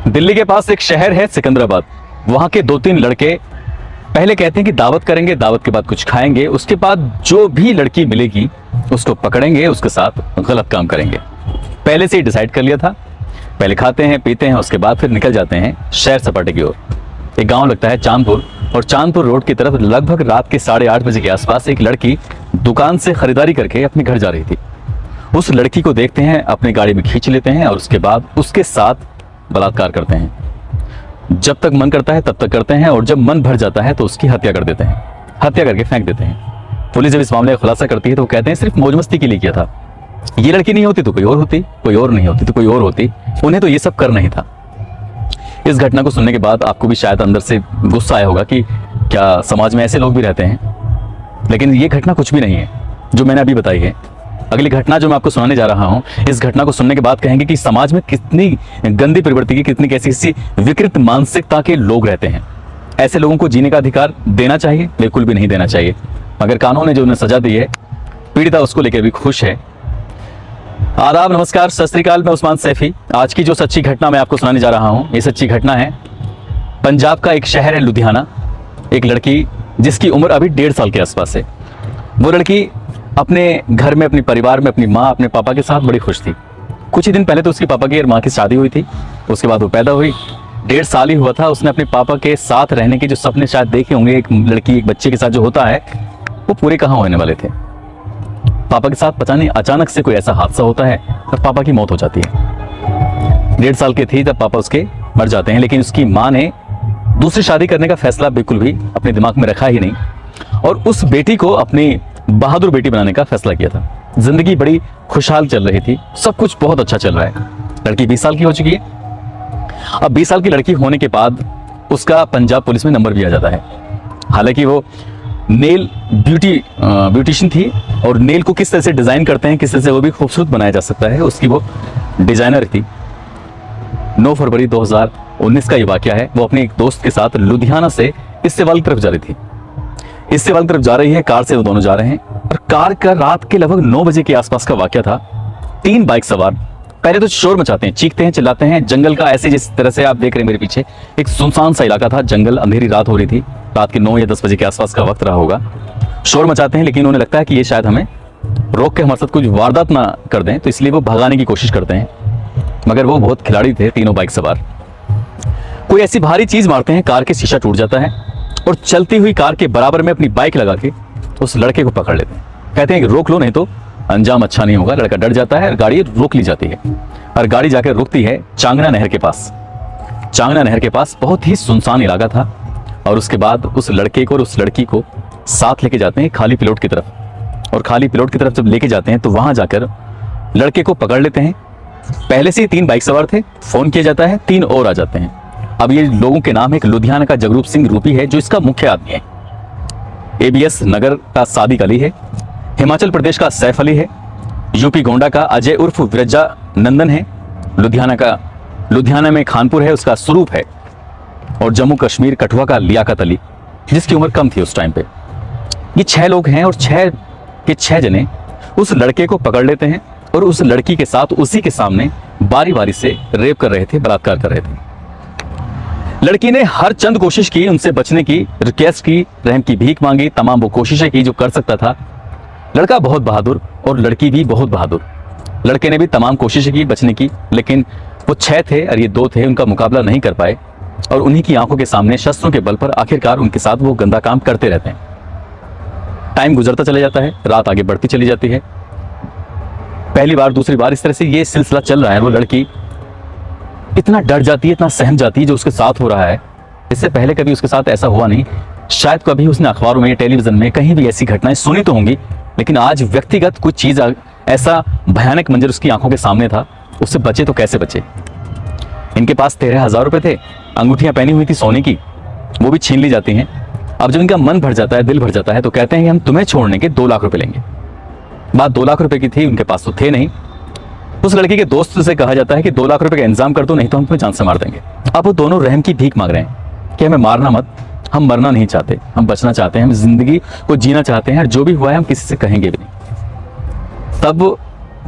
दिल्ली के पास एक शहर है सिकंदराबाद। वहां के दो तीन लड़के पहले कहते हैं कि दावत करेंगे, दावत के बाद कुछ खाएंगे, उसके बाद जो भी लड़की मिलेगी उसको पकड़ेंगे, उसके साथ गलत काम करेंगे। पहले से ही डिसाइड कर लिया था। पहले खाते हैं पीते हैं, उसके बाद फिर निकल जाते हैं शहर सपाटे की ओर। एक गांव लगता है चांदपुर, और चांदपुर रोड की तरफ लगभग रात के 8:30 बजे के आसपास एक लड़की दुकान से खरीदारी करके अपने घर जा रही थी। उस लड़की को देखते हैं, अपनी गाड़ी में खींच लेते हैं और उसके बाद उसके साथ बलात्कार करते हैं। जब तक मन करता है तब तक करते हैं, और जब मन भर जाता है तो उसकी हत्या कर देते हैं, हत्या करके फेंक देते हैं। पुलिस जब इस मामले का खुलासा करती है तो कहते हैं सिर्फ मौज मस्ती के लिए किया था। ये लड़की नहीं होती तो कोई और होती, कोई और नहीं होती तो कोई और होती, उन्हें तो ये सब करना ही था। इस घटना को सुनने के बाद आपको भी शायद अंदर से गुस्सा आया होगा कि क्या समाज में ऐसे लोग भी रहते हैं। लेकिन ये घटना कुछ भी नहीं है जो मैंने अभी बताई है। अगली घटना जो मैं आपको सुनाने जा रहा हूं, इस घटना को सुनने के बाद कहेंगे कि समाज में कितनी गंदी प्रवृत्ति की, कितनी कैसी विकृत मानसिकता के लोग रहते हैं। ऐसे लोगों को जीने का अधिकार देना चाहिए? बिल्कुल भी नहीं देना चाहिए। मगर कानून ने जो उन्हें सजा दी है, पीड़िता उसको लेकर भी खुश है। आदाब, नमस्कार, सत श्री अकाल। मैं उस्मान सैफी। आज की जो सच्ची घटना मैं आपको सुनाने जा रहा हूं, ये सच्ची घटना है पंजाब का एक शहर है लुधियाना। एक लड़की जिसकी उम्र अभी 1.5 साल के आसपास है। वो लड़की अपने घर में, अपने परिवार में, अपनी माँ, अपने पापा के साथ बड़ी खुश थी। कुछ ही दिन पहले तो उसके पापा की और माँ की शादी हुई थी। उसके बाद वो पैदा हुई। 1.5 साल ही हुआ था, उसने अपने पापा के साथ रहने के जो सपने शायद देखे होंगे, एक लड़की एक बच्चे के साथ जो होता है, वो पूरे कहाँ होने वाले थे। पापा के साथ पता नहीं अचानक से कोई ऐसा हादसा होता है और पापा की मौत हो जाती है। 1.5 साल की थी तब पापा उसके मर जाते हैं। लेकिन उसकी माँ ने दूसरी शादी करने का फैसला बिल्कुल भी अपने दिमाग में रखा ही नहीं, और उस बेटी को अपनी बहादुर बेटी बनाने का फैसला किया था। जिंदगी बड़ी खुशहाल चल रही थी, सब कुछ बहुत अच्छा चल रहा है। लड़की 20 साल की हो चुकी है। अब 20 साल की लड़की होने के बाद उसका पंजाब पुलिस में नंबर भी आ जाता है। हालांकि वो नेल ब्यूटिशियन थी, और नेल को किस तरह से डिजाइन करते हैं, किस तरह से वो भी खूबसूरत बनाया जा सकता है, उसकी वो डिजाइनर थी। 9 फरवरी 2019 का ये वाकया है। वो अपने एक दोस्त के साथ लुधियाना से इस्तेवाल की तरफ जा रही थी। इस्तेवाल की तरफ जा रही है, कार से वो दोनों जा रहे हैं, और कार का रात के लगभग 9 बजे के आसपास का वाकया था। 3 बाइक सवार पहले तो शोर मचाते हैं, चीखते हैं, चिल्लाते हैं। जंगल का, ऐसे जिस तरह से आप देख रहे हैं मेरे पीछे, एक सुनसान सा इलाका था, जंगल, अंधेरी रात हो रही थी। रात के 9 या 10 बजे के आसपास का वक्त रहा होगा। शोर मचाते हैं, लेकिन उन्हें लगता है कि ये शायद हमें रोक के हमारे साथ कुछ वारदात ना कर दें, तो इसलिए वो भगाने की कोशिश करते हैं। मगर वो बहुत खिलाड़ी थे, तीनों बाइक सवार। कोई ऐसी भारी चीज मारते हैं, कार के शीशा टूट जाता है, और चलती हुई कार के बराबर में अपनी बाइक लगा के उस लड़के को पकड़ लेते हैं। कहते हैं कि रोक लो, नहीं तो अंजाम अच्छा नहीं होगा। लड़का डर जाता है और गाड़ी रोक ली जाती है, और गाड़ी जाकर रुकती है चांगना नहर के पास। चांगना नहर के पास बहुत ही सुनसान इलाका था, और उसके बाद उस लड़के को और उस लड़की को साथ लेके जाते हैं खाली प्लॉट की तरफ। और खाली प्लॉट की तरफ जब लेके जाते हैं तो वहां जाकर लड़के को पकड़ लेते हैं। पहले से ही 3 बाइक सवार थे, फोन किया जाता है, 3 और आ जाते हैं। अब ये लोगों के नाम है कि लुधियाना का जगरूप सिंह रूपी है, जो इसका मुख्य आदमी है। एबीएस नगर का सादिक अली है। हिमाचल प्रदेश का सैफ अली है। यूपी गोंडा का अजय उर्फ विरजा नंदन है। लुधियाना में खानपुर है, उसका स्वरूप है। और जम्मू कश्मीर कठुआ का लियाकत अली, जिसकी उम्र कम थी उस टाइम पे। ये 6 लोग हैं, और 6 के 6 जने उस लड़के को पकड़ लेते हैं, और उस लड़की के साथ उसी के सामने बारी बारी से रेप कर रहे थे, बलात्कार कर रहे थे। लड़की ने हर चंद कोशिश की उनसे बचने की, रिक्वेस्ट की, रहम की भीख मांगी, तमाम वो कोशिशें की जो कर सकता था। लड़का बहुत बहादुर और लड़की भी बहुत बहादुर। लड़के ने भी तमाम कोशिशें की बचने की, लेकिन वो 6 थे और ये 2 थे, उनका मुकाबला नहीं कर पाए, और उन्हीं की आंखों के सामने शस्त्रों के बल पर आखिरकार उनके साथ वो गंदा काम करते रहते हैं। टाइम गुजरता चला जाता है, रात आगे बढ़ती चली जाती है। पहली बार, दूसरी बार, इस तरह से ये सिलसिला चल रहा है। वो लड़की इतना डर जाती है, इतना सहम जाती है जो उसके साथ हो रहा है। इससे पहले कभी उसके साथ ऐसा हुआ नहीं। शायद कभी उसने अखबारों में, टेलीविजन में कहीं भी ऐसी घटनाएं सुनी तो होंगी, लेकिन आज व्यक्तिगत कुछ चीज, ऐसा भयानक मंजर उसकी आंखों के सामने था। उससे बचे तो कैसे बचे। इनके पास 13,000 रुपए थे, अंगूठियां पहनी हुई थी सोने की, वो भी छीन ली जाती हैं। अब जब इनका मन भर जाता है, दिल भर जाता है, तो कहते हैं कि हम तुम्हें छोड़ने के 2 लाख रुपए लेंगे। बात 2 लाख रुपए की थी, उनके पास तो थे नहीं। उस लड़की के दोस्त से कहा जाता है कि 2 लाख रुपए का इंतजाम कर दो, नहीं तो हम तुम्हें जान से मार देंगे। अब वो दोनों रहम की भीख मांग रहे हैं कि हमें मारना मत, हम मरना नहीं चाहते, हम बचना चाहते हैं, हम जिंदगी को जीना चाहते हैं, और जो भी हुआ है हम किसी से कहेंगे भी नहीं। तब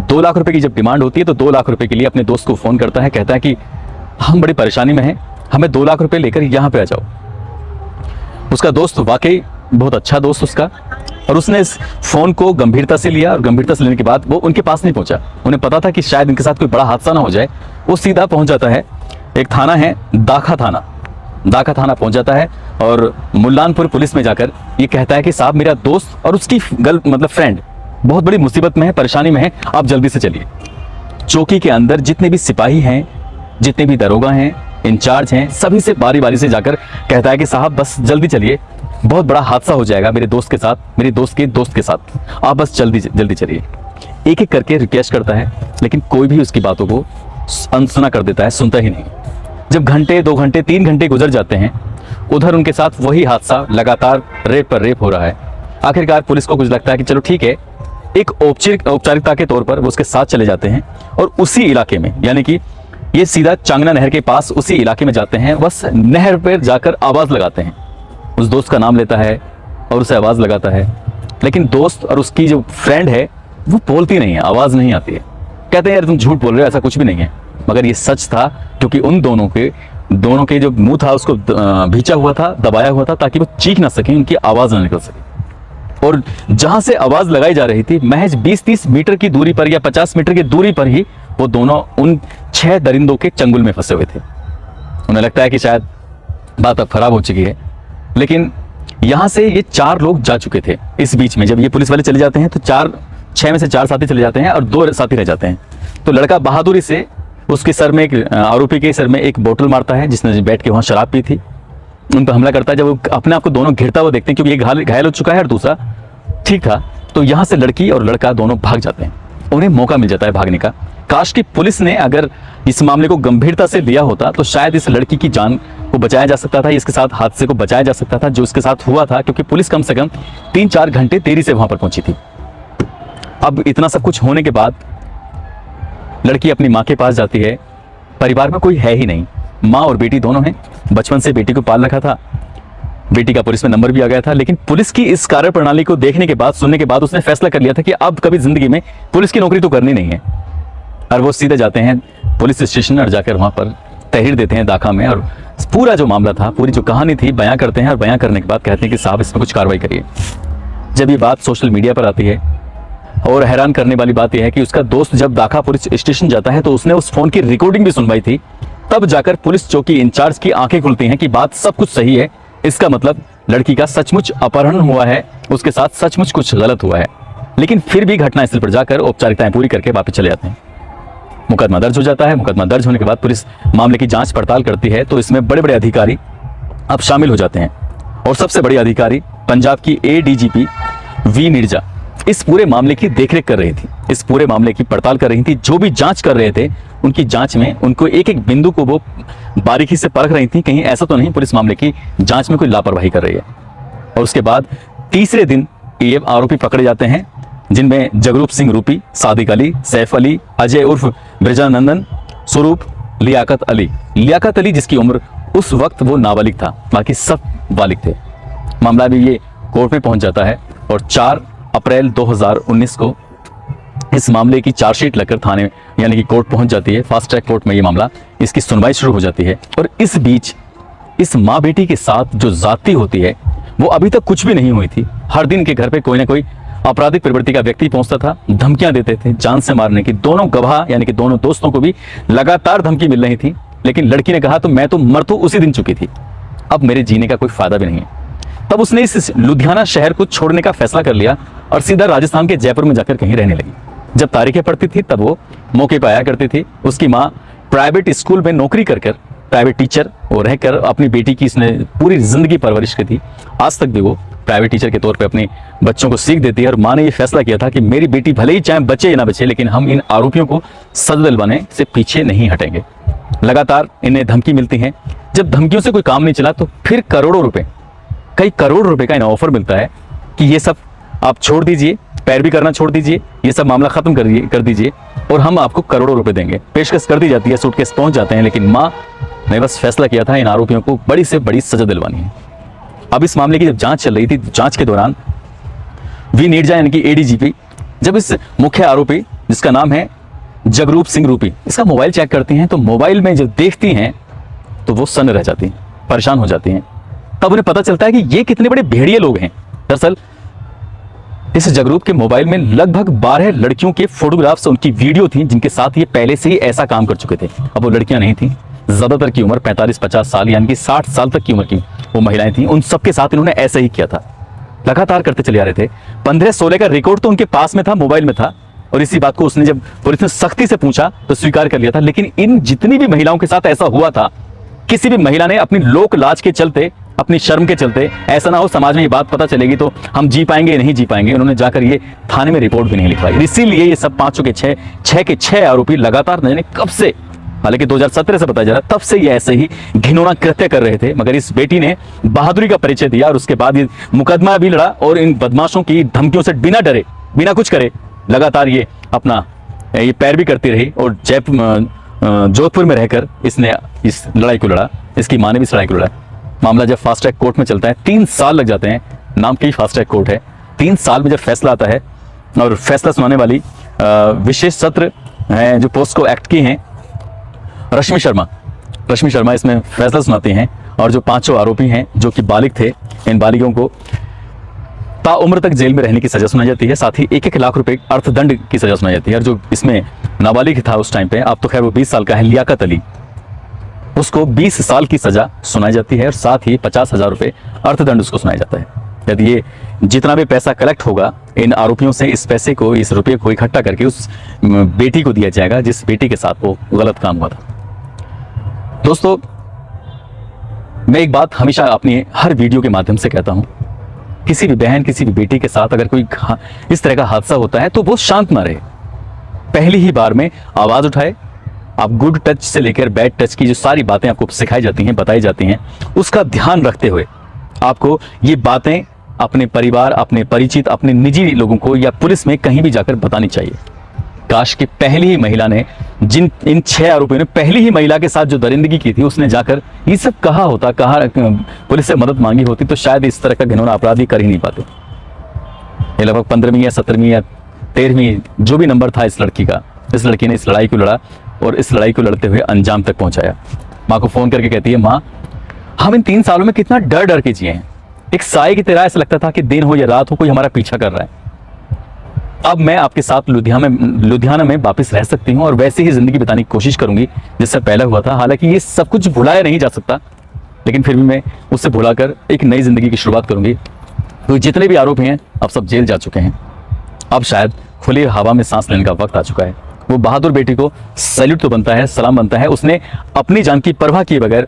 2 लाख रुपए की जब डिमांड होती है तो 2 लाख रुपए के लिए अपने दोस्त को फोन करता है, कहता है कि हम बड़ी परेशानी में हैं, हमें 2 लाख रुपए लेकर यहाँ पे आ जाओ। उसका दोस्त वाकई बहुत अच्छा दोस्त उसका, और उसने इस फोन को गंभीरता से लिया, और गंभीरता से लेने के बाद वो उनके पास नहीं पहुंचा। उन्हें पता था कि शायद इनके साथ कोई बड़ा हादसा ना हो जाए। वो सीधा पहुंच जाता है, एक थाना है दाखा थाना पहुंच जाता है, और मुल्लानपुर पुलिस में जाकर ये कहता है कि साहब मेरा दोस्त और उसकी मतलब फ्रेंड बहुत बड़ी मुसीबत में है, परेशानी में है, आप जल्दी से चलिए। चौकी के अंदर जितने भी सिपाही हैं, जितने भी दरोगा हैं, इंचार्ज हैं, सभी से बारी बारी से जाकर कहता है कि साहब बस जल्दी चलिए, बहुत बड़ा हादसा हो जाएगा मेरे दोस्त के साथ, मेरे दोस्त के साथ, आप बस जल्दी चलिए। एक एक करके रिक्वेस्ट करता है, लेकिन कोई भी उसकी बातों को अनसुना कर देता है, सुनता ही नहीं। जब घंटे 2 घंटे 3 घंटे गुजर जाते हैं, उधर उनके साथ वही हादसा, लगातार रेप पर रेप हो रहा है। आखिरकार पुलिस को कुछ लगता है कि चलो ठीक है, एक औपचारिकता के तौर पर वो उसके साथ चले जाते हैं, और उसी इलाके में, यानी कि ये सीधा चांगना नहर के पास उसी इलाके में जाते हैं। बस नहर पर जाकर आवाज लगाते हैं, उस दोस्त का नाम लेता है और उसे आवाज लगाता है, लेकिन दोस्त और उसकी जो फ्रेंड है वो बोलती नहीं है, आवाज नहीं आती है। कहते हैं यार तुम झूठ बोल रहे हो, ऐसा कुछ भी नहीं है। मगर ये सच था, क्योंकि उन दोनों के जो मुंह था उसको भींचा हुआ था, दबाया हुआ था, ताकि वो चीख ना सके, उनकी आवाज ना निकल सके। और जहां से आवाज लगाई जा रही थी, महज 20-30 मीटर की दूरी पर या 50 मीटर की दूरी पर ही वो दोनों उन 6 दरिंदों के चंगुल में फंसे हुए थे। उन्हें लगता है कि शायद बात अब खराब हो चुकी है, लेकिन यहां से ये 4 लोग जा चुके थे। इस बीच में जब ये पुलिस वाले चले जाते हैं तो 6 में से 4 साथी चले जाते हैं और 2 साथी रह जाते हैं। तो लड़का बहादुरी से उसके सर में, आरोपी के सर में एक बोतल मारता है, जिसने बैठ के वहां शराब पी थी। उन पर हमला करता है। जब वो अपने आप को दोनों घिरता हुआ देखते हैं, क्योंकि ये घायल हो चुका है और दूसरा ठीक था, तो यहां से लड़की और लड़का दोनों भाग जाते हैं। उन्हें मौका मिल जाता है भागने का। काश की पुलिस ने अगर इस मामले को गंभीरता से लिया होता तो शायद इस लड़की की जान को बचाया जा सकता था, इसके साथ हादसे को बचाया जा सकता था जो इसके साथ हुआ था, क्योंकि पुलिस कम से कम 3-4 घंटे देरी से वहां पर पहुंची थी। अब इतना सब कुछ होने के बाद लड़की अपनी माँ के पास जाती है। परिवार में कोई है ही नहीं, माँ और बेटी दोनों हैं। बचपन से बेटी को पाल रखा था, बेटी का पुलिस में नंबर भी आ गया था, लेकिन पुलिस की इस कार्य प्रणाली को देखने के बाद, सुनने के बाद उसने फैसला कर लिया था कि अब कभी जिंदगी में पुलिस की नौकरी तो करनी नहीं है। और वो सीधे जाते हैं पुलिस स्टेशन और जाकर वहां पर तहरीर देते हैं दाखा में, और पूरा जो मामला था, पूरी जो कहानी थी बयां करते हैं, और बयां करने के बाद कहते हैं कि साहब इसमें कुछ कार्रवाई करिए। जब ये बात सोशल मीडिया पर आती है, और हैरान करने वाली बात यह है कि उसका दोस्त जब दाखा पुलिस स्टेशन जाता है तो उसने उस फोन की रिकॉर्डिंग भी सुनवाई थी। तब जाकर पुलिस चौकी इंचार्ज की आंखें खुलती हैं कि बात सब कुछ सही है, इसका मतलब लड़की का सचमुच अपहरण हुआ है, उसके साथ सचमुच कुछ गलत हुआ है। लेकिन फिर भी घटनास्थल पर जाकर औपचारिकताएं पूरी करके वापस चले जाते हैं। मुकदमा दर्ज हो जाता है। मुकदमा दर्ज होने के बाद पुलिस मामले की जांच पड़ताल करती है, तो इसमें बड़े बड़े अधिकारी अब शामिल हो जाते हैं। और सबसे बड़ी अधिकारी पंजाब की ADGP वी नीरजा इस पूरे मामले की देखरेख कर रही थी, इस पूरे मामले की पड़ताल कर रही थी। जो भी जांच कर रहे थे उनकी जांच में उनको एक एक बिंदु को वो बारीकी से परख रही थी, कहीं ऐसा तो नहीं पुलिस मामले की जांच में कोई लापरवाही कर रही है। और उसके बाद तीसरे दिन ये आरोपी पकड़े जाते हैं, जिनमें जगरूप सिंह रूपी, सादिक अली, सैफ अली, अजय उर्फ ब्रजानंदन, स्वरूप, लियाकत अली जिसकी उम्र उस वक्त वो नाबालिग था, बाकी सब बालिग थे। मामला भी ये कोर्ट में पहुंच जाता है और 4 अप्रैल 2019 को इस मामले की चार्जशीट लगकर थाने यानी कि कोर्ट पहुंच जाती है। फास्ट ट्रैक कोर्ट में ये मामला, इसकी सुनवाई शुरू हो जाती है। और इस बीच इस माँ बेटी के साथ जो जाती होती है वो अभी तक कुछ भी नहीं हुई थी। हर दिन के घर पे कोई ना कोई आपराधिक प्रवृत्ति का व्यक्ति पहुंचता था, धमकियां देते थे जान से मारने की। दोनों गवाह यानी कि दोनों दोस्तों को भी लगातार धमकी मिल रही थी, लेकिन लड़की ने कहा तो मैं तो मर तो उसी दिन चुकी थी, अब मेरे जीने का कोई फायदा भी नहीं है। तब उसने इस लुधियाना शहर को छोड़ने का फैसला कर लिया और सीधा राजस्थान के जयपुर में जाकर कहीं रहने लगी। जब तारीखें पड़ती थी तब वो मौके पर आया करती थी। उसकी माँ प्राइवेट स्कूल में नौकरी कर प्राइवेट टीचर और रहकर अपनी बेटी की इसने पूरी जिंदगी परवरिश की थी। आज तक भी वो प्राइवेट टीचर के तौर पे अपने बच्चों को सीख देती है। और माँ ने ये फैसला किया था कि मेरी बेटी भले ही चाहे बचे या ना बचे, लेकिन हम इन आरोपियों को सजा दिलवाने से पीछे नहीं हटेंगे। लगातार इन्हें धमकी मिलती है। जब धमकियों से कोई काम नहीं चला तो फिर करोड़ों रुपए, कई करोड़ रुपए का इन्हें ऑफर मिलता है कि ये सब आप छोड़ दीजिए, पैरवी करना छोड़ दीजिए, ये सब मामला खत्म कर दीजिए और हम आपको करोड़ों रुपए देंगे। पेशकश कर दी जाती है, सूटकेस पहुंच जाते हैं, लेकिन माँ ने बस फैसला किया था इन आरोपियों को बड़ी से बड़ी सजा दिलवानी है। अब इस मामले की जब जांच चल रही थी, जांच के दौरान वी नीरजा यानी कि ADGP जब इस मुख्य आरोपी जिसका नाम है जगरूप सिंह रूपी, इसका मोबाइल चेक करती हैं तो मोबाइल में जब देखती हैं तो वो सन्न रह जाती हैं, परेशान हो जाती हैं। तब उन्हें पता चलता है कि ये कितने बड़े भेड़िए लोग हैं। दरअसल इस जगरूप के मोबाइल में लगभग 12 लड़कियों के फोटोग्राफ्स, उनकी वीडियो थी जिनके साथ ये पहले से ही ऐसा काम कर चुके थे। अब वो लड़कियां नहीं थी, ज्यादातर की उम्र 45-50 साल यानी कि 60 साल तक की उम्र की वो महिलाएं थी। उन सबके साथ इन्होंने ऐसा ही किया था, लगातार करते चले आ रहे थे। 15-16 का रिकॉर्ड तो उनके पास में था, मोबाइल में था, और इसी बात को उसने जब पुलिस ने सख्ती से पूछा तो स्वीकार कर लिया था। लेकिन इन जितनी भी महिलाओं के साथ ऐसा हुआ था, किसी भी महिला ने अपनी लोक लाज के चलते, अपनी शर्म के चलते, ऐसा ना हो समाज में ये बात पता चलेगी तो हम जी पाएंगे या नहीं जी पाएंगे, उन्होंने जाकर ये थाने में रिपोर्ट भी नहीं लिखवाई। इसीलिए ये सब 5 के 6 आरोपी लगातार नहीं कब से, हालांकि 2017 से पता चला, तब से ये ऐसे ही घिनौना कृत्य कर रहे थे। मगर इस बेटी ने बहादुरी का परिचय दिया और उसके बाद ये मुकदमा भी लड़ा और इन बदमाशों की धमकियों से बिना डरे, बिना कुछ करे लगातार ये अपना ये पैरवी करती रही। और जोधपुर में रहकर इसने इस लड़ाई को लड़ा, इसकी माँ ने भी इस लड़ाई को लड़ा। मामला जब फास्ट ट्रैक कोर्ट में चलता है 3 साल लग जाते हैं, नाम की फास्ट ट्रैक कोर्ट है। 3 साल में जब फैसला आता है और फैसला सुनाने वाली विशेष सत्र है जो पोस्को एक्ट की हैं, रश्मि शर्मा इसमें फैसला सुनाती हैं। और जो 5 आरोपी हैं जो कि बालिग थे, इन बालिगों को ताउम्र तक जेल में रहने की सजा सुनाई जाती है, साथ ही 1-1 लाख रुपए अर्थदंड की सजा सुनाई जाती है। और जो इसमें नाबालिग था उस टाइम पे, अब तो खैर वो 20 साल का है, लियाकत अली, उसको 20 साल की सजा सुनाई जाती है और साथ ही 50,000 रुपए अर्थदंड उसको सुनाया जाता है। यदि ये जितना भी पैसा कलेक्ट होगा इन आरोपियों से, इस पैसे को, इस रुपये को इकट्ठा करके उस बेटी को दिया जाएगा जिस बेटी के साथ वो गलत काम हुआ था। दोस्तों, मैं एक बात हमेशा अपनी हर वीडियो के माध्यम से कहता हूं, किसी भी बहन, किसी भी बेटी के साथ अगर कोई इस तरह का हादसा होता है तो वो शांत ना रहे, पहली ही बार में आवाज उठाए। आप गुड टच से लेकर बैड टच की जो सारी बातें आपको सिखाई जाती हैं, बताई जाती हैं, उसका ध्यान रखते हुए आपको ये बातें अपने परिवार, अपने परिचित, अपने निजी लोगों को या पुलिस में कहीं भी जाकर बतानी चाहिए। काश कि पहली ही महिला ने, इन 6 आरोपियों ने पहली ही महिला के साथ जो दरिंदगी की थी, उसने जाकर ये सब कहा होता, पुलिस से मदद मांगी होती, तो शायद इस तरह का घिनौना अपराधी कर ही नहीं पाते। ये लगभग 15वीं या 17वीं या 13वीं जो भी नंबर था इस लड़की का, इस लड़की ने इस लड़ाई को लड़ा और इस लड़ाई को लड़ते हुए अंजाम तक पहुंचाया। माँ को फोन करके कहती है, माँ हम इन 3 सालों में कितना डर डर के जिए हैं, एक साए की तरह ऐसा लगता था कि दिन हो या रात हो कोई हमारा पीछा कर रहा है। अब मैं आपके साथ लुधियाना में वापस रह सकती हूँ और वैसे ही जिंदगी बिताने की कोशिश करूंगी जिससे पहले हुआ था। हालांकि ये सब कुछ भुलाया नहीं जा सकता, लेकिन फिर भी मैं उससे भुलाकर एक नई जिंदगी की शुरुआत करूंगी। तो जितने भी आरोपी हैं अब सब जेल जा चुके हैं, अब शायद खुली हवा में सांस लेने का वक्त आ चुका है। वो बहादुर बेटी को सैल्यूट तो बनता है, सलाम बनता है, उसने अपनी जान की परवाह किए बगैर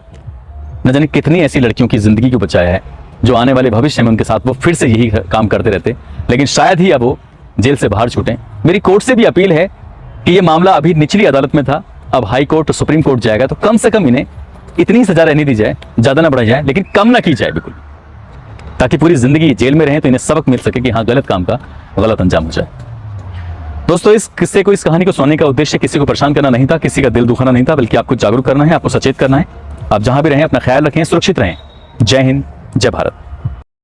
न जाने कितनी ऐसी लड़कियों की जिंदगी को बचाया है जो आने वाले भविष्य में उनके साथ वो फिर से यही काम करते रहते, लेकिन शायद ही अब वो जेल से बाहर छूटें। मेरी कोर्ट से भी अपील है कि ये मामला अभी निचली अदालत में था, अब हाई कोर्ट, सुप्रीम कोर्ट जाएगा, तो कम से कम इन्हें इतनी सजा रहने दी जाए, ज्यादा ना बढ़ाई जाए, लेकिन कम ना की जाए बिल्कुल, ताकि पूरी जिंदगी जेल में रहें तो इन्हें सबक मिल सके कि हाँ, गलत काम का गलत अंजाम हो जाए। दोस्तों, इस किस्से को, इस कहानी को सुनने का उद्देश्य किसी को परेशान करना नहीं था, किसी का दिल दुखाना नहीं था, बल्कि आपको जागरूक करना है, आपको सचेत करना है। आप जहां भी रहें अपना ख्याल रखें, सुरक्षित रहें। जय हिंद, जय भारत।